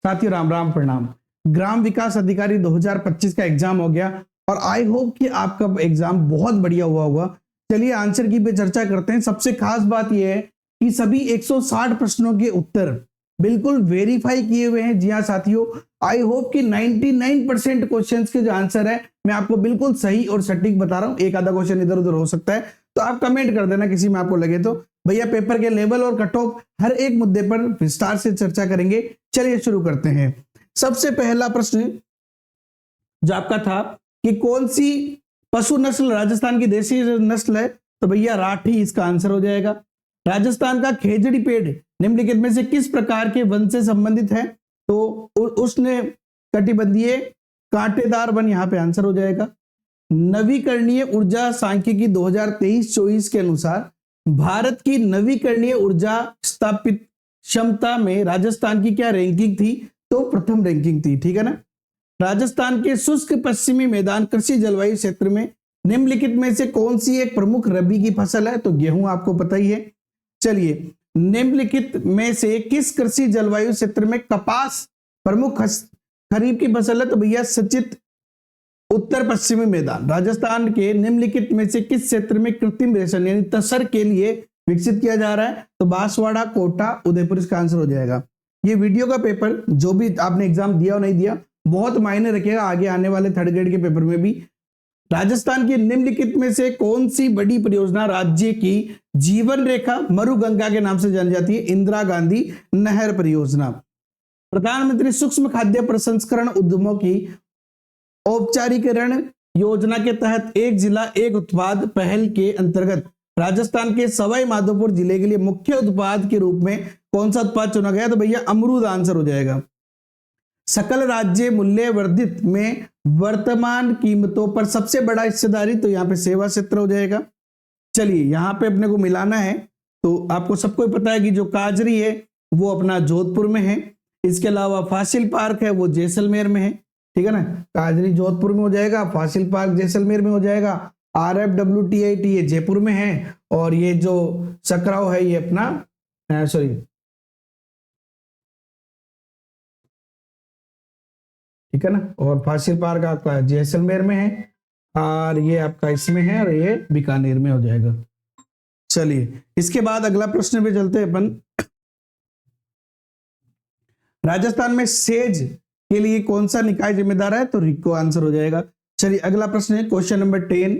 साथियों राम राम प्रणाम। ग्राम विकास अधिकारी 2025 का एग्जाम हो गया और आई होप कि आपका एग्जाम बहुत बढ़िया हुआ होगा। चलिए आंसर की पे चर्चा करते हैं। सबसे खास बात यह है कि सभी 160 प्रश्नों के उत्तर बिल्कुल वेरीफाई किए हुए हैं। जी हाँ साथियों, आई होप कि 99% क्वेश्चंस के जो आंसर है मैं आपको बिल्कुल सही और सटीक बता रहा हूं। एक आधा क्वेश्चन इधर उधर हो सकता है तो आप कमेंट कर देना किसी में आपको लगे तो। भैया पेपर के लेवल और कट ऑफ हर एक मुद्दे पर विस्तार से चर्चा करेंगे। चलिए शुरू करते हैं। सबसे पहला प्रश्न जो आपका था कि कौन सी पशु नस्ल राजस्थान की देसी नस्ल है, तो भैया राठी इसका आंसर हो जाएगा। राजस्थान का खेजड़ी पेड़ निम्नलिखित में से किस प्रकार के वन से संबंधित है, तो उसने कटिबंधीय कांटेदार वन यहां पे आंसर हो जाएगा। नवीकरणीय ऊर्जा सांख्यिकी 2023-24 के अनुसार भारत की नवीकरणीय ऊर्जा स्थापित क्षमता में राजस्थान की क्या रैंकिंग थी, तो प्रथम रैंकिंग थी। ठीक है ना। राजस्थान के शुष्क पश्चिमी मैदान कृषि जलवायु क्षेत्र में निम्नलिखित में से कौन सी एक प्रमुख रबी की फसल है, तो गेहूं आपको पता ही है। चलिए निम्नलिखित में से किस कृषि जलवायु क्षेत्र में कपास प्रमुख खरीफ की फसल है, तो भैया सचित उत्तर पश्चिमी मैदान। राजस्थान के निम्नलिखित में से किस क्षेत्र में कृत्रिम रेशम यानी तसर के लिए विकसित किया जा रहा है, तो बांसवाड़ा, कोटा, उदयपुर इसका आंसर हो जाएगा। ये वीडियो का पेपर जो भी आपने एग्जाम दिया और नहीं दिया बहुत मायने रखेगा आगे आने वाले थर्ड ग्रेड के पेपर में भी। राजस्थान की निम्नलिखित में से कौन सी बड़ी परियोजना राज्य की जीवन रेखा मरुगंगा के नाम से जानी जाती है, इंदिरा गांधी नहर परियोजना। प्रधानमंत्री सूक्ष्म खाद्य प्रसंस्करण उद्यमों की औपचारिकरण योजना के तहत एक जिला एक उत्पाद पहल के अंतर्गत राजस्थान के सवाई माधोपुर जिले के लिए मुख्य उत्पाद के रूप में कौन सा उत्पाद चुना गया, तो भैया अमरूद आंसर हो जाएगा। सकल राज्य मूल्य वर्धित में वर्तमान कीमतों पर सबसे बड़ा हिस्सेदारी, तो यहाँ पे सेवा क्षेत्र हो जाएगा। चलिए यहाँ पे अपने को मिलाना है, तो आपको सबको पता है कि जो काजरी है वो अपना जोधपुर में है, इसके अलावा फासिल पार्क है वो जैसलमेर में है। ठीक है ना। काजरी जोधपुर में हो जाएगा, फासिल पार्क जैसलमेर में हो जाएगा, RFWTIT ये जयपुर में है और ये जो सकराव है ये अपना सॉरी ठीक है ना, और फासिल पार्क आपका जैसलमेर में है और ये आपका इसमें है और ये बीकानेर में हो जाएगा। चलिए इसके बाद अगला प्रश्न पे चलते हैं अपन। राजस्थान में सेज के लिए कौन सा निकाय जिम्मेदार है, तो रिको आंसर हो जाएगा। चलिए अगला प्रश्न है क्वेश्चन नंबर 10।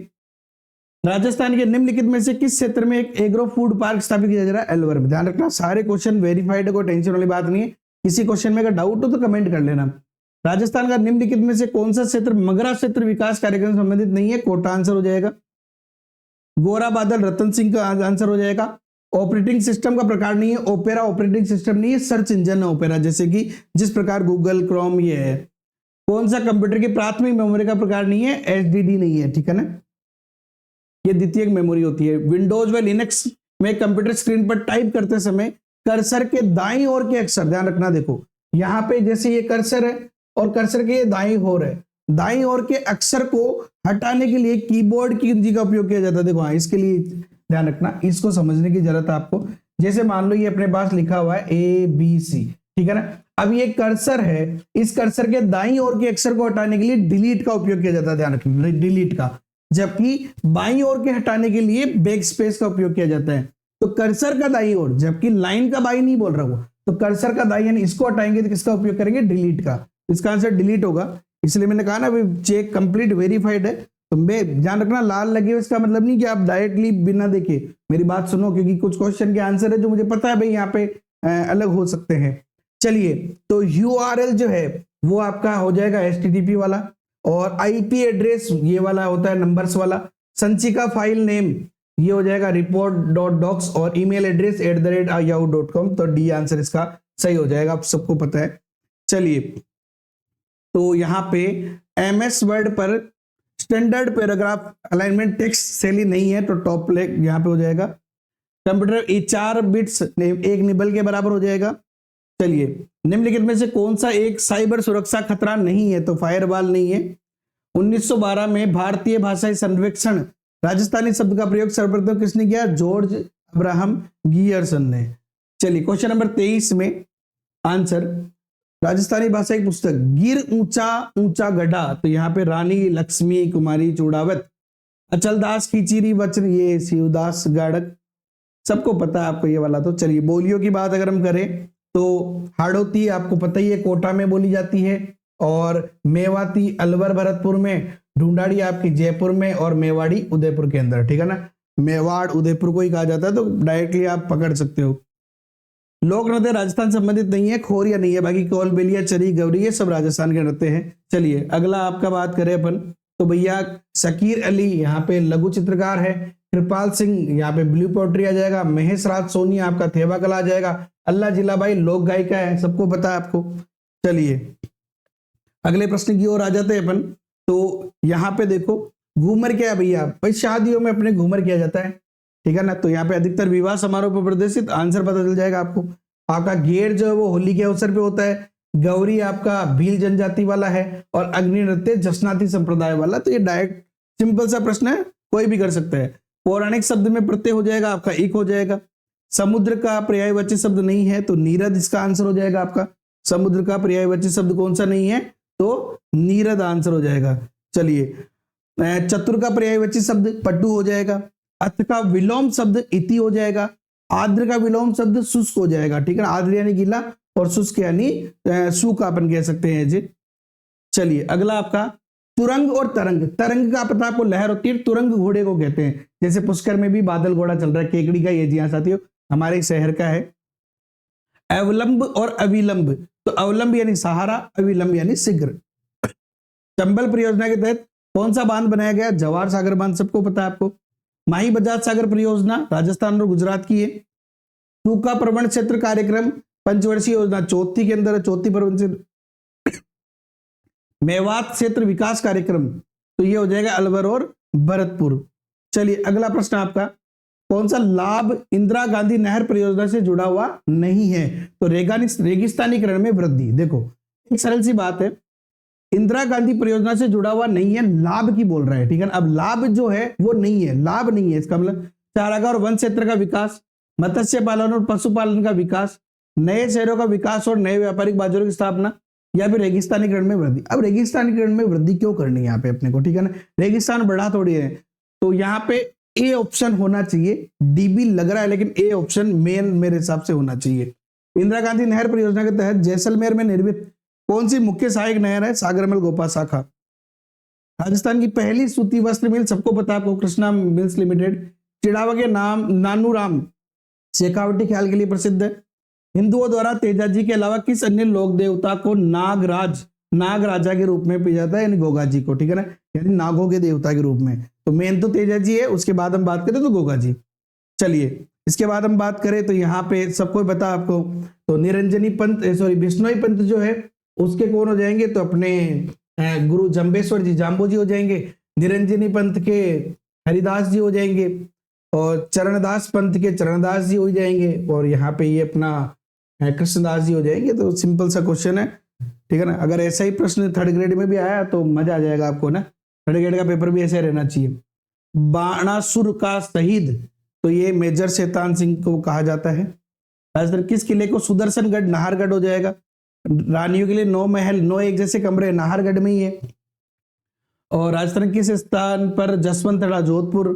राजस्थान के निम्नलिखित में से किस क्षेत्र में एक एग्रो फूड पार्क स्थापित किया जा रहा है, अलवर में। ध्यान रखना सारे क्वेश्चन वेरीफाइड है, कोई टेंशन वाली बात नहीं है। किसी क्वेश्चन में अगर डाउट हो तो कमेंट कर लेना। राजस्थान का निम्नलिखित में से कौन सा क्षेत्र मगरा क्षेत्र विकास कार्यक्रम से संबंधित नहीं है, कोटा आंसर हो जाएगा। गोरा बादल रतन सिंह का आंसर हो जाएगा। ऑपरेटिंग सिस्टम का प्रकार नहीं है, ओपेरा ऑपरेटिंग सिस्टम नहीं है, सर्च इंजन है ओपेरा, जैसे कि जिस प्रकार गूगल क्रोम ये है। कौन सा कंप्यूटर की प्राथमिक मेमोरी का प्रकार नहीं है, HDD नहीं है। ठीक है ना, ये द्वितीयक मेमोरी होती है। विंडोज व लिनक्स में कंप्यूटर स्क्रीन पर टाइप करते समय कर्सर के दाईं ओर के अक्षर, ध्यान रखना देखो यहाँ पे जैसे ये कर्सर है और कर्सर के दाईं ओर है, दाईं ओर के अक्षर को हटाने के लिए कीबोर्ड की कुंजी का उपयोग किया जाता है। देखो हाँ, इसके लिए ध्यान रखना, इसको समझने की जरूरत है आपको। जैसे मान लो ये अपने पास लिखा हुआ है ABC, ठीक है ना। अब ये कर्सर है, इस कर्सर के दाईं ओर के अक्षर को हटाने के लिए डिलीट का उपयोग किया जाता है, ध्यान रखना डिलीट का, जबकि बाईं ओर के हटाने के लिए बैक स्पेस का उपयोग किया जाता है। तो कर्सर का दाईं ओर, जबकि लाइन का बाईं नहीं बोल रहा हूं, तो कर्सर का दाईं यानी इसको हटाएंगे तो किसका उपयोग करेंगे, डिलीट का। इसका आंसर डिलीट होगा, इसलिए मैंने कहा ना चेक कंप्लीट वेरीफाइड है। तो मैं ध्यान रखना लाल लगे इसका मतलब नहीं कि आप डायरेक्टली बिना देखे मेरी बात सुनो, क्योंकि कुछ क्वेश्चन के आंसर है जो मुझे पता है भाई यहाँ पे अलग हो सकते हैं। चलिए तो URL जो है वो आपका हो जाएगा HTTP वाला, और IP एड्रेस ये वाला होता है नंबर्स वाला। संचिका फाइल नेम ये हो जाएगा report.docs और ईमेल एड्रेस @yahoo.com, तो D आंसर इसका सही हो जाएगा, आप सबको पता है। चलिए तो यहाँ पे MS वर्ड पर स्टैंडर्ड पैराग्राफ अलाइनमेंट टेक्स्ट शैली नहीं है, तो टॉप यहाँ पे हो जाएगा। कंप्यूटर ये 4 बिट्स एक निबल के बराबर हो जाएगा। चलिए निम्नलिखित में से कौन सा एक साइबर सुरक्षा खतरा नहीं है, तो फायरवॉल नहीं है। 1912 में भारतीय भाषा सर्वेक्षण राजस्थानी शब्द का प्रयोग सर्वप्रथम किसने किया, जॉर्ज अब्राहम गियर्सन ने। चलिए क्वेश्चन नंबर 23 में आंसर राजस्थानी भाषा की पुस्तक, गिर ऊंचा ऊंचा गढ़ा, तो यहाँ पे रानी लक्ष्मी कुमारी चूड़ावत, अचलदास की चीरी वचन, ये शिवदास गाड़क, सबको पता है आपको ये वाला। तो चलिए बोलियों की बात अगर हम करें तो हाड़ौती आपको पता ही है कोटा में बोली जाती है, और मेवाती अलवर भरतपुर में, ढूंढाड़ी आपकी जयपुर में, और मेवाड़ी उदयपुर के अंदर, ठीक है ना, मेवाड़ उदयपुर को ही कहा जाता है, तो डायरेक्टली आप पकड़ सकते हो। लोक नृत्य राजस्थान संबंधित नहीं है, खोरिया नहीं है, बाकी कौल बेलिया चरी गौरी ये सब राजस्थान के नृत्य हैं। चलिए अगला आपका बात करें अपन तो भैया शकीर अली यहाँ पे लघु चित्रकार है, कृपाल सिंह यहाँ पे ब्लू पोट्री आ जाएगा, महेश राज सोनी आपका थेवा कला आ जाएगा, अल्लाह जिलाबाई लोक गायिका है, सबको पता है आपको। चलिए अगले प्रश्न की ओर आ जाते हैं अपन। तो यहाँ पे देखो घूमर क्या है भैया, भाई शादियों में अपने घूमर किया जाता है, ठीक है ना, तो यहाँ पे अधिकतर विवाह समारोह पर प्रदर्शित, आंसर पता चल जाएगा आपको। आपका घेर जो है वो होली के अवसर पे होता है, गौरी आपका भील जनजाति वाला है, और अग्नि नृत्य जसनाती संप्रदाय वाला। तो ये डायरेक्ट सिंपल सा प्रश्न है, कोई भी कर सकता है। पौराणिक शब्द में प्रत्यय हो जाएगा आपका एक हो जाएगा। समुद्र का पर्यायवाची शब्द नहीं है तो नीरद इसका आंसर हो जाएगा आपका। समुद्र का पर्यायवाची शब्द कौन सा नहीं है तो नीरद आंसर हो जाएगा। चलिए चतुर का पर्यायवाची शब्द पट्टू हो जाएगा। अथ का विलोम शब्द इति हो जाएगा। आर्द्र का विलोम शब्द शुष्क हो जाएगा, ठीक है ना, आर्द्र यानी गीला और शुष्क यानी सूखा अपन कह सकते हैं जी। चलिए अगला आपका तुरंग और तरंग। तरंग का पता आपको लहर होती है, तुरंग घोड़े को कहते हैं। जैसे पुष्कर में भी बादल घोड़ा चल रहा है, केकड़ी का ये जी हाँ साथियों हमारे शहर का है। अवलंब और अविलंब, तो अवलंब यानी सहारा, अविलंब यानी शीघ्र। चंबल परियोजना के तहत कौन सा बांध बनाया गया, जवाहर सागर बांध, सबको पता है आपको। माही बजाज सागर परियोजना राजस्थान और गुजरात की है। सूखा प्रवण क्षेत्र कार्यक्रम पंचवर्षीय योजना चौथी के अंदर है, चौथी प्रवण क्षेत्र। मेवात क्षेत्र विकास कार्यक्रम, तो ये हो जाएगा अलवर और भरतपुर। चलिए अगला प्रश्न आपका, कौन सा लाभ इंदिरा गांधी नहर परियोजना से जुड़ा हुआ नहीं है, तो रेगिस्तानीकरण में वृद्धि। देखो एक सरल सी बात है, इंदिरा गांधी परियोजना से जुड़ा हुआ नहीं है, लाभ की बोल रहा है, ठीक है ना। अब लाभ जो है वो नहीं है, लाभ नहीं है, इसका मतलब चारागाह और वन क्षेत्र का विकास, मत्स्य पालन और पशुपालन का विकास, नए शहरों का विकास और नए व्यापारिक बाजारों की स्थापना, या फिर रेगिस्तानीकरण में वृद्धि। अब रेगिस्तानीकरण में वृद्धि क्यों करनी है यहाँ पे अपने को, ठीक है ना, रेगिस्तान बढ़ा थोड़ी है। तो यहाँ पे ए ऑप्शन होना चाहिए, डीबी लग रहा है लेकिन ए ऑप्शन मेन मेरे हिसाब से होना चाहिए। इंदिरा गांधी नहर परियोजना के तहत जैसलमेर में निर्मित कौन सी मुख्य सहायक नहर है, सागरमल गोपा शाखा। राजस्थान की पहली सूती वस्त्र मिल सबको पता है आपको, कृष्णा मिल्स लिमिटेड। चिड़ावा के नाम नानूराम शेखावटी ख्याल के लिए प्रसिद्ध है। हिंदुओं द्वारा तेजाजी के अलावा किस अन्य लोक देवता को नाग राजा के रूप में पूजा जाता है, यानी गोगा जी को, ठीक है ना, यानी नागों के देवता के रूप में। तो मेन तो तेजाजी है, उसके बाद हम बात करें तो गोगा जी। चलिए इसके बाद हम बात करें तो यहाँ पे सबको पता आपको, तो निरंजनी पंत बिश्नोई पंत जो है उसके कौन हो जाएंगे, तो अपने गुरु जंबेश्वर जी जाम्बो जी हो जाएंगे। निरंजनी पंथ के हरिदास जी हो जाएंगे, और चरणदास पंथ के चरणदास जी हो जाएंगे, और यहाँ पे ये अपना कृष्णदास जी हो जाएंगे। तो सिंपल सा क्वेश्चन है, ठीक है ना। अगर ऐसा ही प्रश्न थर्ड ग्रेड में भी आया तो मजा आ जाएगा आपको ना, थर्ड ग्रेड का पेपर भी ऐसे रहना चाहिए। बाणासुर का शहीद, तो ये मेजर शैतान सिंह को कहा जाता है। राजस्थान किस किले को सुदर्शनगढ़ नाहरगढ़ हो जाएगा। रानियों के लिए 9 महल 9 एक जैसे कमरे नाहरगढ़ में ही है। और राजस्थान किस स्थान पर जसवंतड़ा जोधपुर।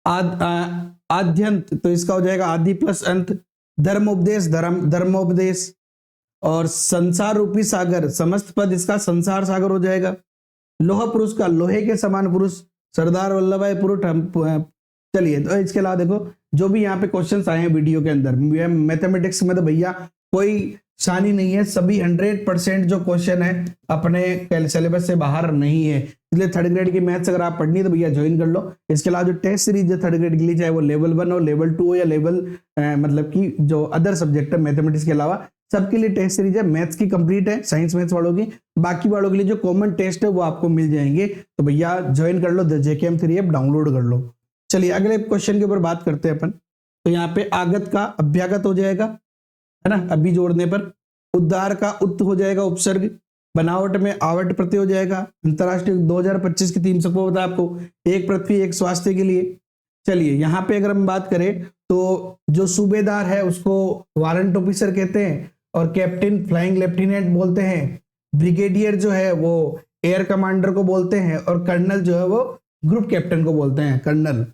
आद्यंत, तो इसका हो जाएगा आदि प्लस अंत। धर्मोपदेश धर्मोपदेश। और संसार रूपी सागर समस्त पद इसका संसार सागर हो जाएगा। लोह पुरुष का लोहे के समान पुरुष सरदार वल्लभ भाई पुरुष। चलिए तो इसके अलावा देखो जो भी यहाँ पे क्वेश्चंस आए हैं वीडियो के अंदर, मैथमेटिक्स में तो भैया कोई शानी नहीं है, सभी 100% जो क्वेश्चन है अपने सिलेबस से बाहर नहीं है। इसलिए थर्ड ग्रेड की मैथ्स अगर आप पढ़नी है तो भैया ज्वाइन कर लो। इसके अलावा जो टेस्ट सीरीज है थर्ड ग्रेड के लिए, चाहे वो लेवल 1 हो लेवल 2 हो या लेवल मतलब कि जो अदर सब्जेक्ट है मैथमेटिक्स के अलावा सबके लिए टेस्ट सीरीज है। मैथ्स की कंप्लीट है, साइंस मैथ्स वालों की, बाकी वालों के लिए जो कॉमन टेस्ट है वो आपको मिल जाएंगे। तो भैया ज्वाइन कर लो, JKM 3 ऐप डाउनलोड कर लो। चलिए अगले क्वेश्चन के ऊपर बात करते हैं अपन। तो यहाँ पे आगत का अभ्यागत हो जाएगा, है ना, अभी जोड़ने पर। उद्धार का उत हो जाएगा उपसर्ग। बनावट में आवट प्रत्यय हो जाएगा। अंतरराष्ट्रीय 2025 की थीम सबको पता है आपको, एक पृथ्वी एक स्वास्थ्य के लिए। चलिए यहाँ पे अगर हम बात करें तो जो सूबेदार है उसको वारंट ऑफिसर कहते हैं, और कैप्टन फ्लाइंग लेफ्टिनेंट बोलते हैं, ब्रिगेडियर जो है वो एयर कमांडर को बोलते हैं, और कर्नल जो है वो ग्रुप कैप्टन को बोलते हैं, कर्नल।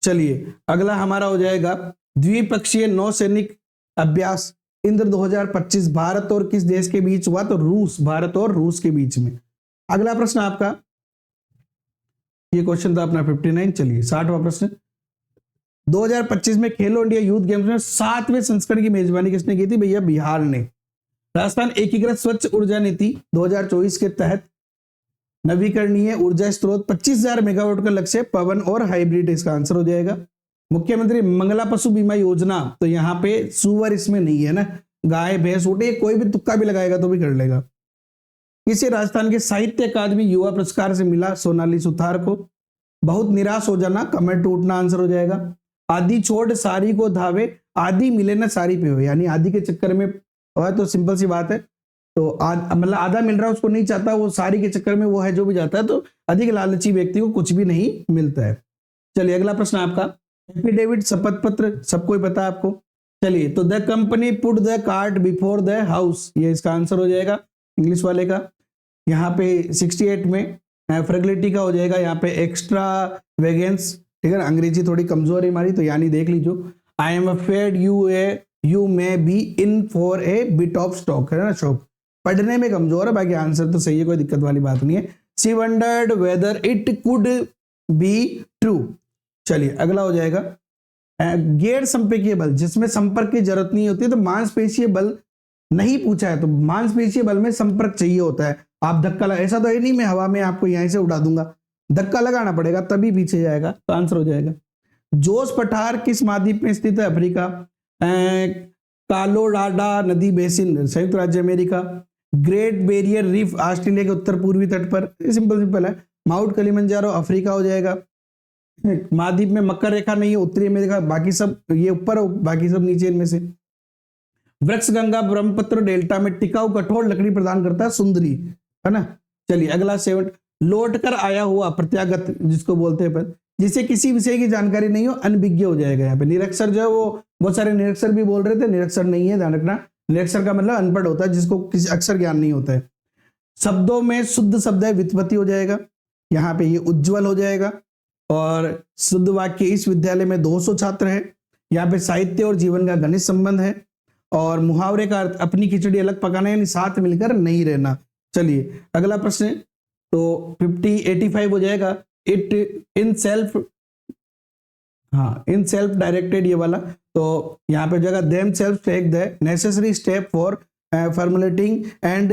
चलिए अगला हमारा हो जाएगा द्विपक्षीय नौसैनिक अभ्यास इंद्र 2025 भारत और किस देश के बीच हुआ? तो रूस, भारत और रूस के बीच में। अगला प्रश्न आपका, ये क्वेश्चन था अपना 59। चलिए 60वां प्रश्न, 2025 में खेलो इंडिया यूथ गेम्स में 7वें संस्करण की मेजबानी किसने की थी? भैया बिहार ने। राजस्थान एकीकृत स्वच्छ ऊर्जा नीति 2024 के तहत नवीकरणीय ऊर्जा स्रोत 25,000 मेगावाट का लक्ष्य, पवन और हाइब्रिड इसका आंसर हो जाएगा। मुख्यमंत्री मंगला पशु बीमा योजना, तो यहाँ पे सुअर इसमें नहीं है ना, गाय भैंस ऊँट, कोई भी तुक्का भी लगाएगा तो भी कर लेगा। किसे राजस्थान के साहित्य अकादमी युवा पुरस्कार से मिला? सोनाली सुथार को। बहुत निराश हो जाना, कमर टूटना आंसर हो जाएगा। आदि छोड़ सारी को धावे, आदि मिले ना सारी पे हो, यानी आदि के चक्कर में हुआ, तो सिंपल सी बात है, तो मतलब आधा मिल रहा है उसको नहीं चाहता, वो सारी के चक्कर में वो है जो भी जाता है, तो अधिक लालची व्यक्ति को कुछ भी नहीं मिलता है। चलिए अगला प्रश्न आपका, एफिडेविट शपथ पत्र सबको ही पता है आपको। चलिए, तो the company put the cart before the house, ये इसका आंसर हो जाएगा इंग्लिश वाले का। यहाँ पे 68 में फ्रेगलिटी का हो जाएगा, यहाँ पे एक्स्ट्रा वेगेंस, ठीक है ना, अंग्रेजी थोड़ी कमजोर है हमारी, तो यानी देख लीजिए, I am afraid you may be in for a bit of stock, है ना, शॉक, पढ़ने में कमजोर है, बाकी आंसर तो सही है, कोई दिक्कत वाली बात नहीं है। She wondered whether it could be true. चलिए अगला हो जाएगा, गैर संपर्कीय बल, जिसमें संपर्क की जरूरत नहीं होती है, तो मांसपेशीय बल नहीं पूछा है, तो मांसपेशीय बल में संपर्क चाहिए होता है। आप धक्का लगा, ऐसा तो है नहीं मैं हवा में आपको यहीं से उड़ा दूंगा, धक्का लगाना पड़ेगा तभी पीछे जाएगा, तो आंसर हो जाएगा। जोश पठार किस महाद्वीप में स्थित है? अफ्रीका। कालोराडो नदी बेसिन संयुक्त राज्य America. Great barrier reef Australia के उत्तर पूर्वी तट पर, सिंपल सिंपल है। माउंट किलिमंजारो अफ्रीका हो जाएगा। महाद्वीप में मकर रेखा नहीं है, उत्तरी अमेरिका, बाकी सब ये ऊपर, बाकी सब नीचे इनमें से। वृक्ष गंगा ब्रह्मपुत्र डेल्टा में टिकाऊ कठोर लकड़ी प्रदान करता है, सुंदरी, है ना। चलिए अगला 7, लौट कर आया हुआ प्रत्यागत जिसको बोलते हैं, पर जिसे किसी विषय की जानकारी नहीं हो, अनभिज्ञ हो जाएगा। यहाँ पे निरक्षर जो है वो बहुत सारे निरक्षर भी बोल रहे थे, निरक्षर नहीं है, ध्यान रखना, निरक्षर का मतलब अनपढ़ होता है, जिसको किसी अक्षर ज्ञान नहीं होता है। शब्दों में शुद्ध शब्द है व्युत्पत्ति हो जाएगा, यहाँ पे ये उज्जवल हो जाएगा। और शुद्ध वाक्य, इस विद्यालय में 200 छात्र है, यहाँ पे साहित्य और जीवन का घनिष्ठ संबंध है। और मुहावरे का अर्थ अपनी खिचड़ी अलग पकाना, यानी साथ मिलकर नहीं रहना। चलिए अगला प्रश्न, तो 85 हो जाएगा। इट इन सेल्फ, हाँ इन सेल्फ डायरेक्टेड, ये वाला, तो यहाँ पे जगह themself take the necessary step for formulating and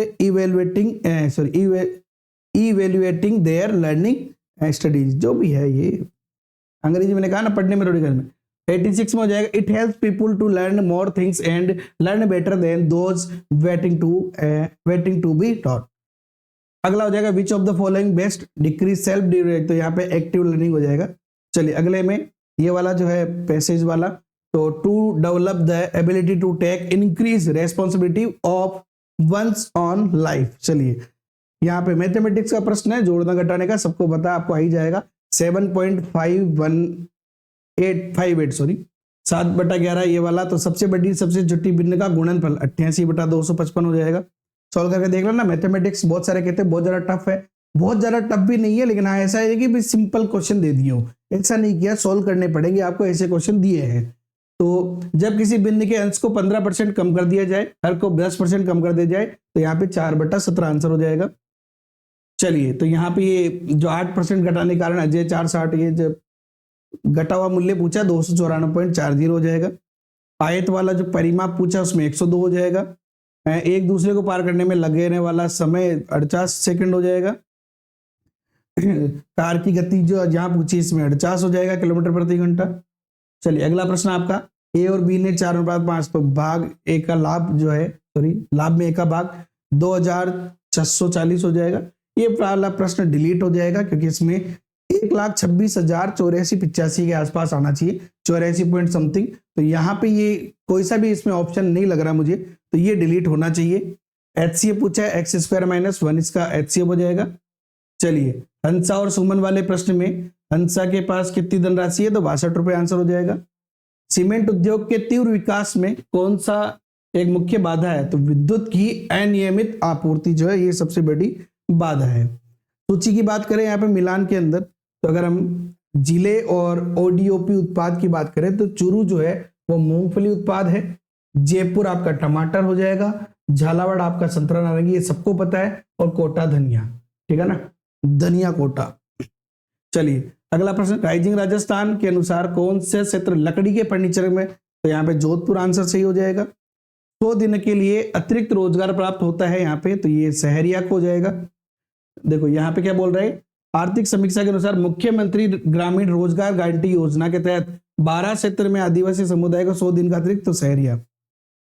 evaluating their learning studies, जो भी है ये अंग्रेजी मैंने कहा ना, पढ़ने में थोड़ी घर में। 86 में हो जाएगा, it helps people to learn more things and learn better than those waiting to be taught. अगला हो जाएगा, which of the following best decrease self direct, तो यहाँ पे एक्टिव लर्निंग हो जाएगा। चलिए अगले में ये वाला जो है पैसेज वाला, तो to develop the ability to take increase responsibility of one's own life. चलिए यहाँ पे मैथमेटिक्स का प्रश्न है, जोड़ना घटाने का, सबको पता आपको आ ही जाएगा। 7.58 सॉरी 7/11 ये वाला, तो सबसे बड़ी सबसे छोटी भिन्न का गुणनफल 88/255 हो जाएगा। सॉल्व करके देख लेना। मैथमेटिक्स बहुत सारे कहते हैं बहुत ज्यादा टफ है, बहुत ज्यादा टफ भी नहीं है, लेकिन हाँ ऐसा है कि भी सिंपल क्वेश्चन दे दिए हो, ऐसा नहीं किया, सॉल्व करने पड़ेंगे आपको, ऐसे क्वेश्चन दिए हैं। तो जब किसी बिंदु के अंश को 15% कम कर दिया जाए, हर को 10% कम कर दिया जाए, तो यहाँ पे 4/17 आंसर हो जाएगा। चलिए, तो यहाँ पे ये जो 8% घटाने के कारण अजय 460, ये जब घटा हुआ मूल्य पूछा 294.40 हो जाएगा। आयत वाला जो परिमाप पूछा उसमें 102 हो जाएगा। एक दूसरे को पार करने में लगने वाला समय 48 सेकंड हो जाएगा। कार की गति जो जहां पूछी इसमें 48 हो जाएगा किलोमीटर प्रति घंटा। चलिए अगला प्रश्न आपका, ए और बी ने 4:5, तो भाग ए का लाभ जो है, सॉरी लाभ में ए का भाग 2640 हो जाएगा। ये वाला प्रश्न डिलीट हो जाएगा क्योंकि इसमें 1,26,084 के आसपास आना चाहिए, 84 पॉइंट समथिंग, तो यहाँ पे ये कोई सा भी इसमें ऑप्शन नहीं लग रहा मुझे, तो ये डिलीट होना चाहिए। HCF पूछा है, x² - 1 इसका HCF हो जाएगा। चलिए हंसा और सुमन वाले प्रश्न में हंसा के पास कितनी धनराशि है, तो 62 रुपए आंसर हो जाएगा। सीमेंट उद्योग के तीव्र विकास में कौन सा एक मुख्य बाधा है, तो विद्युत की अनियमित आपूर्ति जो है ये सबसे बड़ी बाधा है। सूची की बात करें यहाँ पे मिलान के अंदर, तो अगर हम जिले और ओडीओपी उत्पाद की बात करें तो चूरू जो है वो मूंगफली उत्पाद है, जयपुर आपका टमाटर हो जाएगा, झालावाड़ आपका संतरा नारंगी, ये सबको पता है, और कोटा धनिया, ठीक है ना, धनिया कोटा। चलिए अगला प्रश्न, राइजिंग राजस्थान के अनुसार कौन से क्षेत्र लकड़ी के फर्नीचर में, तो यहाँ पे जोधपुर आंसर सही हो जाएगा। 100 दिन के लिए अतिरिक्त रोजगार प्राप्त होता है यहाँ पे, तो ये सहरिया को हो जाएगा। देखो यहाँ पे क्या बोल रहे हैं, आर्थिक समीक्षा के अनुसार मुख्यमंत्री ग्रामीण रोजगार गारंटी योजना के तहत 12 क्षेत्र में आदिवासी समुदाय को 100 दिन का अतिरिक्त, तो सहरिया।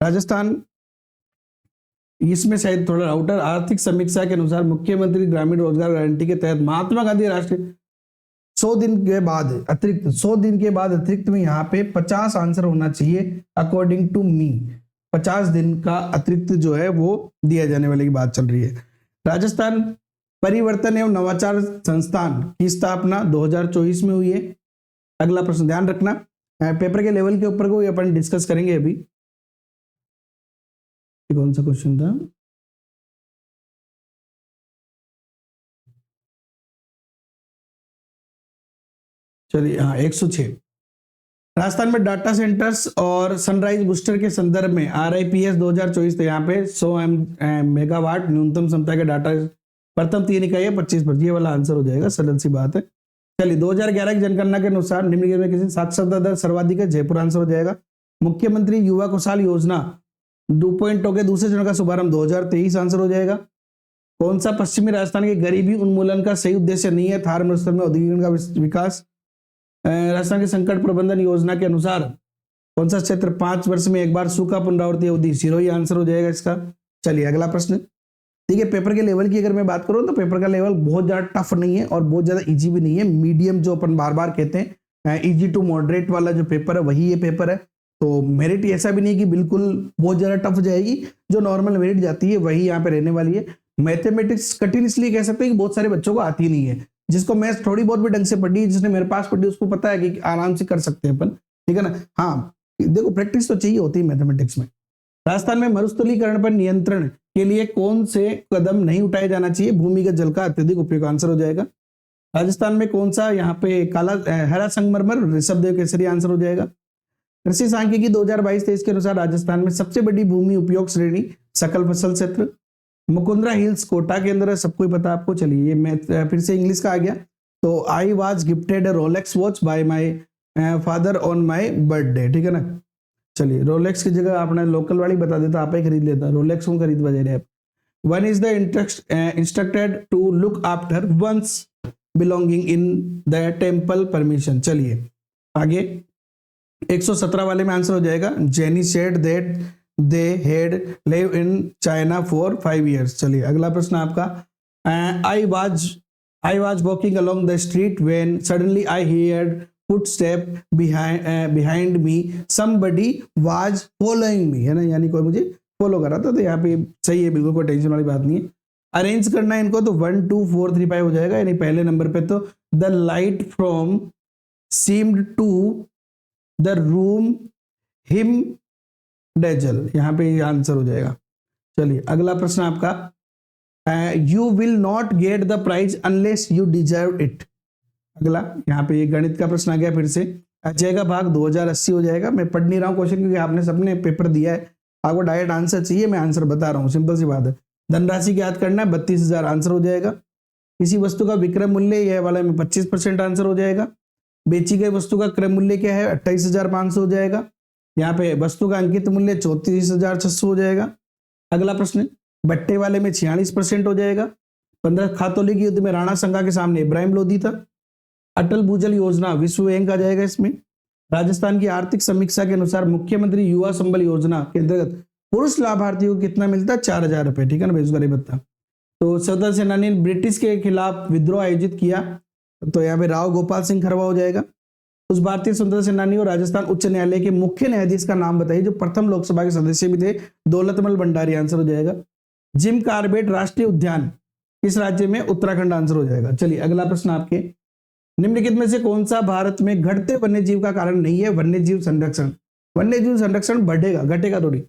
राजस्थान इसमें शायद थोड़ा आउटर, आर्थिक समीक्षा के अनुसार मुख्यमंत्री ग्रामीण रोजगार गारंटी के तहत महात्मा गांधी राष्ट्रीय 100 दिन के बाद अतिरिक्त, 100 दिन के बाद अतिरिक्त में यहाँ पे 50 आंसर होना चाहिए अकॉर्डिंग टू मी। 50 दिन का अतिरिक्त जो है वो दिया जाने वाली की बात चल रही है। राजस्थान परिवर्तन एवं नवाचार संस्थान की स्थापना 2024 में हुई है। अगला प्रश्न ध्यान रखना, पेपर के लेवल के ऊपर को अपन डिस्कस करेंगे अभी। कौन सा क्वेश्चन था, चलिए हाँ 106। राजस्थान में डाटा सेंटर्स और सनराइज बूस्टर के संदर्भ में RIPS 2024, तो यहाँ पे 100 मेगावाट न्यूनतम क्षमता के डाटा प्रथम 3 इकाई 25%, ये वाला आंसर हो जाएगा, सरल सी बात है। चलिए 2011 की जनगणना के अनुसार निम्नलिखित में किसी साक्षरता दर सर्वाधिक है, जयपुर आंसर हो जाएगा। मुख्यमंत्री युवा कौशल योजना 2.0 के दूसरे चरण का शुभारंभ 2023 आंसर हो जाएगा। कौन सा पश्चिमी राजस्थान के गरीबी उन्मूलन का सही उद्देश्य नहीं है, थार मरुस्थल में औद्योगिकरण का विकास। राजस्थान की संकट प्रबंधन योजना के अनुसार कौन सा क्षेत्र 5 वर्ष में एक बार सूखा पुनरावृत्ति अवधि, सिरोही आंसर हो जाएगा इसका। चलिए अगला प्रश्न, ठीक है, पेपर के लेवल की अगर मैं बात करूं तो पेपर का लेवल बहुत ज्यादा टफ नहीं है और बहुत ज्यादा इजी भी नहीं है, मीडियम जो अपन बार बार कहते हैं इजी टू मॉडरेट वाला जो पेपर है वही ये पेपर है। तो मेरिट ऐसा भी नहीं कि बिल्कुल बहुत ज्यादा टफ जाएगी, जो नॉर्मल मेरिट जाती है वही यहाँ पे रहने वाली है। मैथमेटिक्स कठिन इसलिए कह सकते हैं कि बहुत सारे बच्चों को आती नहीं है, जिसको मैथ्स थोड़ी बहुत भी ढंग से पढ़ी, जिसने मेरे पास पढ़ी उसको पता है कि आराम से कर सकते हैं अपन, ठीक है ना। हाँ देखो प्रैक्टिस तो चाहिए होती है मैथमेटिक्स में। राजस्थान में मरुस्थलीकरण पर नियंत्रण के लिए कौन से कदम नहीं उठाए जाना चाहिए, भूमिगत जल का अत्यधिक उपयोग आंसर हो जाएगा। राजस्थान में कौन सा यहाँ पे काला हरा संगमरमर ऋषभदेव केसरी आंसर हो जाएगा। कृषि सांख्यिकी 2022-23 के अनुसार राजस्थान में सबसे बड़ी भूमि उपयोग श्रेणी सकल फसल क्षेत्र मुकुंदरा हिल्स कोटा के अंदर है, सबको ही पता आपको। चलिए ये मैं फिर से इंग्लिश का आ गया, तो I was gifted Rolex watch by my father on my birthday, ठीक है ना। चलिए रोलेक्स की जगह आपने लोकल वाली बता देता, आप ही खरीद लेता, रोलेक्स को खरीद बजे रहे आप। One is the instructed to look after one's belonging in the temple permission. चलिए आगे 117 वाले में आंसर हो जाएगा, Jenny said that they had live in China for 5 years। चलिए अगला प्रश्न आपका, I was walking along the street when suddenly I heard footstep behind me somebody was following me, है ना, यानी कोई मुझे फॉलो कर रहा था। तो यहाँ पे सही है, बिल्कुल कोई टेंशन वाली बात नहीं है। अरेंज करना है इनको तो 1 2 4 3 5 हो जाएगा, यानी पहले नंबर पे तो the light from seemed to the room him dazzle, यहाँ पे आंसर हो जाएगा। चलिए अगला प्रश्न आपका, you will not get the prize unless you deserve it. अगला यहाँ पे ये गणित का प्रश्न आ गया फिर से, अजय का भाग 2080 हो जाएगा। मैं पढ़ नहीं रहा हूँ क्वेश्चन क्योंकि आपने सबने पेपर दिया है, आपको डायरेक्ट आंसर चाहिए, मैं आंसर बता रहा हूँ, सिंपल सी बात है। धनराशि याद करना है, 32,000 आंसर हो जाएगा। किसी वस्तु का विक्रय मूल्य यह वाला में 25% आंसर हो जाएगा। बेची गई वस्तु का क्रय मूल्य क्या है, 28,500 हो जाएगा। यहाँ पे वस्तु का अंकित मूल्य 34,600 हो जाएगा। अगला प्रश्न बट्टे वाले में 46% हो जाएगा। 15 खातौली के युद्ध में राणा संगा के सामने इब्राहिम लोधी था। अटल भूजल योजना विश्व बैंक आ जाएगा इसमें। राजस्थान की आर्थिक समीक्षा के अनुसार मुख्यमंत्री युवा संबल योजना के अंतर्गत पुरुष लाभार्थियों को कितना मिलता है, 4,000 रुपए, ठीक है ना, बेरोजगारी भत्ता। तो स्वतंत्रता सेनानी ने ब्रिटिश के खिलाफ विद्रोह आयोजित किया, तो यहाँ पे राव गोपाल सिंह खरवा हो जाएगा। उस भारतीय स्वतंत्रता सेनानी और राजस्थान उच्च न्यायालय के मुख्य न्यायाधीश का नाम बताइए जो प्रथम लोकसभा के सदस्य भी थे, दौलतमल भंडारी आंसर हो जाएगा। जिम कार्बेट राष्ट्रीय उद्यान किस राज्य में, उत्तराखंड आंसर हो जाएगा। चलिए अगला प्रश्न आपके, निम्नलिखित में से कौन सा भारत में घटते वन्यजीव का कारण नहीं है, वन्यजीव संरक्षण। वन्यजीव संरक्षण बढ़ेगा, घटेगा थोड़ी।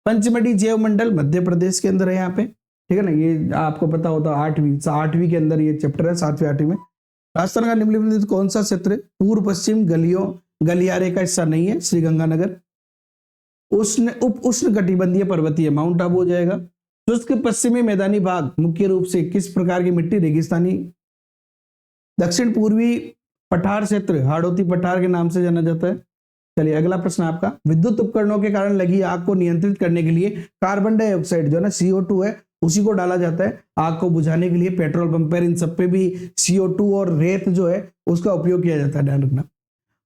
पंचमढ़ी जैव मंडल मध्य प्रदेश के अंदर है यहाँ पे, ठीक है ना, ये आपको पता होता है 8वीं के अंदर ये चैप्टर है, 7वीं 8वीं में। राजस्थान का निम्नलिखित कौन सा क्षेत्र पूर्व पश्चिम गलियारे का हिस्सा नहीं है? श्रीगंगानगर। उप उष्ण कटिबंधीय पर्वतीय माउंट आबू हो जाएगा। शुष्क पश्चिमी मैदानी भाग मुख्य रूप से किस प्रकार की मिट्टी? रेगिस्तानी। दक्षिण पूर्वी पठार क्षेत्र हाड़ौती पठार के नाम से जाना जाता है। चलिए अगला प्रश्न आपका, विद्युत उपकरणों के कारण लगी आग को नियंत्रित करने के लिए कार्बन डाइऑक्साइड जो है ना CO2 है उसी को डाला जाता है आग को बुझाने के लिए। पेट्रोल पंप पर इन सब पे भी CO2 और रेत जो है उसका उपयोग किया जाता है, ध्यान रखना।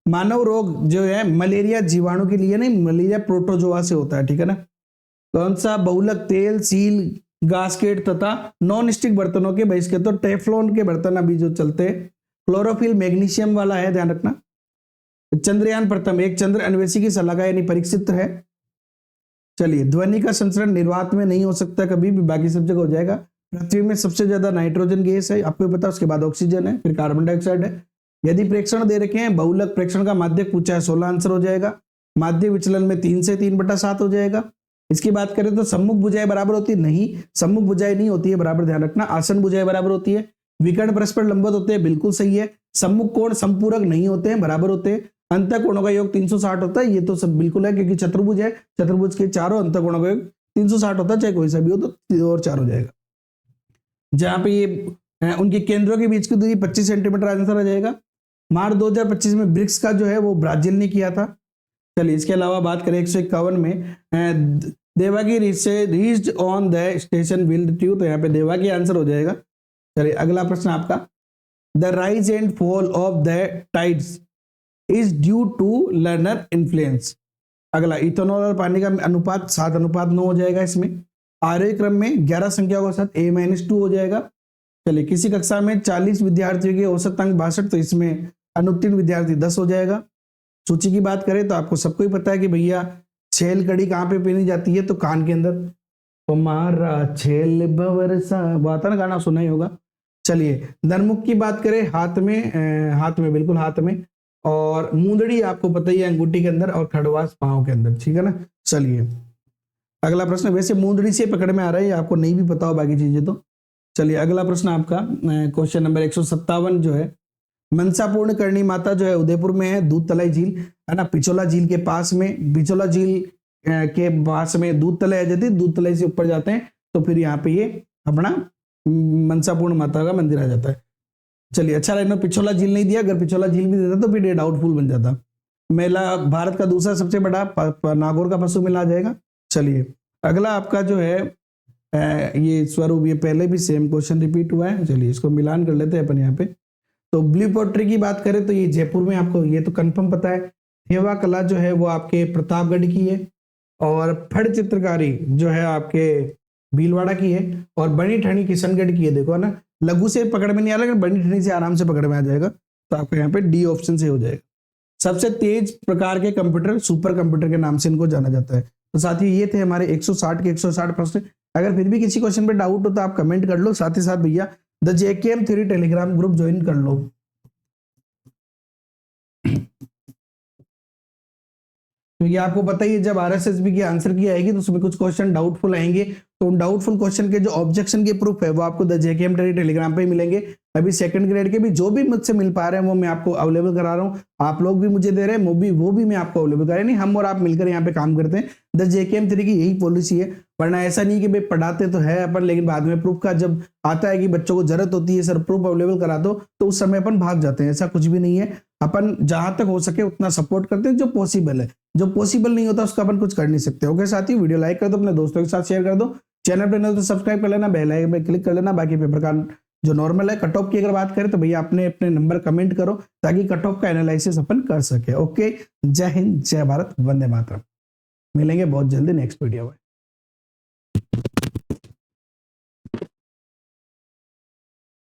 मानव रोग जो है मलेरिया जीवाणु के लिए नहीं, मलेरिया प्रोटोजोआ से होता है, ठीक है ना। कौन सा बहुलक तेल, सील, गास्केट तथा नॉन स्टिक बर्तनों के बहिष्कृत, तो टेफ्लॉन के बर्तन अभी जो चलते हैं। क्लोरोफिल मैग्नीशियम वाला है, ध्यान रखना। चंद्रयान प्रथम एक चंद्र अन्वेषी की सलाहकार यानी परीक्षित है। चलिए ध्वनि का संचरण निर्वात में नहीं हो सकता कभी भी, बाकी सब जगह हो जाएगा। पृथ्वी में सबसे ज्यादा नाइट्रोजन गैस है, आपको पता है, उसके बाद ऑक्सीजन है, फिर कार्बन डाइऑक्साइड है। यदि प्रेक्षण दे रखे हैं, बहुलक प्रेक्षण का माध्यक पूछा है, 16 आंसर हो जाएगा। माध्य विचलन में 3 से 3/7 हो जाएगा। इसकी बात करें तो सम्मुख बुझाई बराबर होती है, नहीं, सम्मुख बुझाई नहीं होती है, बराबर ध्यान रखना। आसन बुझाई बराबर होती है। विकर्ण परस्पर लंबवत होते हैं, बिल्कुल सही है। सम्मुख कोण संपूरक नहीं होते हैं, बराबर होते हैं। अंतःकोणों का योग 360 होता है, ये तो सब बिल्कुल है, क्योंकि चतुर्भुज है, चतुर्भुज के चारों अंतःकोणों का योग 360 होता है, चाहे कोई सा भी हो तो और 4 हो जाएगा। जहां पे ये उनके केंद्रों के बीच की दूरी 25 सेंटीमीटर आंसर आ जाएगा। मार्च 2025 में ब्रिक्स का जो है वो ब्राजील ने किया था। चलिए इसके अलावा बात करें 151 में देवागी से रीच्ड ऑन द स्टेशन विल्ड ट्यू, तो यहाँ पे देवागी आंसर हो जाएगा। चलिए अगला प्रश्न आपका, the rise and fall of the tides is due to lunar influence. अगला इथेनॉल और पानी का अनुपात 7:9 हो जाएगा। इसमें आरोही क्रम में 11 संख्याओं के साथ A-2 हो जाएगा। चलिए किसी कक्षा में 40 विद्यार्थियों के औसत अंक 62, तो इसमें अनुत्तीर्ण विद्यार्थी 10 हो जाएगा। सूची की बात करें तो आपको सबको ही पता है कि भैया छेल कड़ी कहाँ पे पहनी जाती है, तो कान के अंदर। तुम्हारा छेल बवरसा बात ना, गाना सुना ही होगा। चलिए धनमुख की बात करें, हाथ में बिल्कुल हाथ में, और मुंदड़ी आपको पता ही है अंगूठी के अंदर, और खड़वास पांव के अंदर, ठीक है ना। चलिए अगला प्रश्न, वैसे मुंदड़ी से पकड़ में आ रहा है, आपको नहीं भी पता हो बाकी चीजें तो। चलिए अगला प्रश्न आपका क्वेश्चन नंबर 157 जो है, मनसापूर्ण करणी माता जो है उदयपुर में है, दूध तलाई झील है ना, पिछोला झील के पास में, पिछोला झील के पास में दूध तलाई आ जाती है, दूध तलाई से ऊपर जाते हैं तो फिर यहाँ पे ये अपना मनसापूर्ण माता का मंदिर आ जाता है। चलिए अच्छा लाइन में पिछोला झील नहीं दिया, अगर पिछोला झील भी देता तो फिर ये डाउटफुल बन जाता। मेला भारत का दूसरा सबसे बड़ा नागौर का पशु मेला आ जाएगा। चलिए अगला आपका जो है ये स्वरूप, ये पहले भी सेम क्वेश्चन रिपीट हुआ है, चलिए इसको मिलान कर लेते हैं अपन यहाँ पे। तो ब्लू पोट्री की बात करें तो ये जयपुर में, आपको ये तो कंफर्म पता है। थेवा कला जो है वो आपके प्रतापगढ़ की है, और फड़ चित्रकारी जो है आपके भीलवाड़ा की है, और बनी ठनी किशनगढ़ की है। देखो ना, लघु से पकड़ में नहीं आ रहा, लेकिन बनी ठनी से आराम से पकड़ में आ जाएगा, तो आपको यहाँ पे डी ऑप्शन से हो जाएगा। सबसे तेज प्रकार के कंप्यूटर सुपर कंप्यूटर के नाम से इनको जाना जाता है। तो साथियों ये थे हमारे 160 के 160 प्रश्न। अगर फिर भी किसी क्वेश्चन पे डाउट हो तो आप कमेंट कर लो, साथ ही साथ भैया the JKM theory Telegram group join कर लो। क्योंकि आपको पता ही है जब RSSB की आंसर की आएगी तो उसमें कुछ क्वेश्चन डाउटफुल आएंगे, तो उन डाउटफुल क्वेश्चन के जो ऑब्जेक्शन के प्रूफ है वो आपको द JKM टेलीग्राम पे मिलेंगे। अभी सेकंड ग्रेड के भी जो भी मुझसे मिल पा रहे हैं वो मैं आपको अवेलेबल करा रहा हूँ, आप लोग भी मुझे दे रहे हैं, वो भी मैं आपको अवेलेबल करा रहा, नहीं हम और आप मिलकर यहाँ पे काम करते हैं। द JKM थ्योरी की यही पॉलिसी है, वरना ऐसा नहीं कि भाई पढ़ाते तो है अपन, लेकिन बाद में प्रूफ का जब आता है कि बच्चों को जरूरत होती है सर प्रूफ अवेलेबल करा दो, तो उस समय अपन भाग जाते हैं। ऐसा कुछ भी नहीं है, अपन जहां तक हो सके उतना सपोर्ट करते हैं जो पॉसिबल है, जो पॉसिबल नहीं होता उसका अपन कुछ कर नहीं सकते। ओके साथियों, वीडियो लाइक कर दो, अपने दोस्तों के साथ शेयर कर दो, चैनल पर नहीं तो सब्सक्राइब कर लेना, बेल आइकन पे क्लिक कर लेना। बाकी पेपर का जो नॉर्मल है, कट ऑफ की अगर बात करें तो भैया अपने अपने नंबर कमेंट करो ताकि कट ऑफ का एनालिसिस अपन कर सके। ओके, जय हिंद, जय भारत, वंदे मातरम। मिलेंगे बहुत जल्दी नेक्स्ट वीडियो में।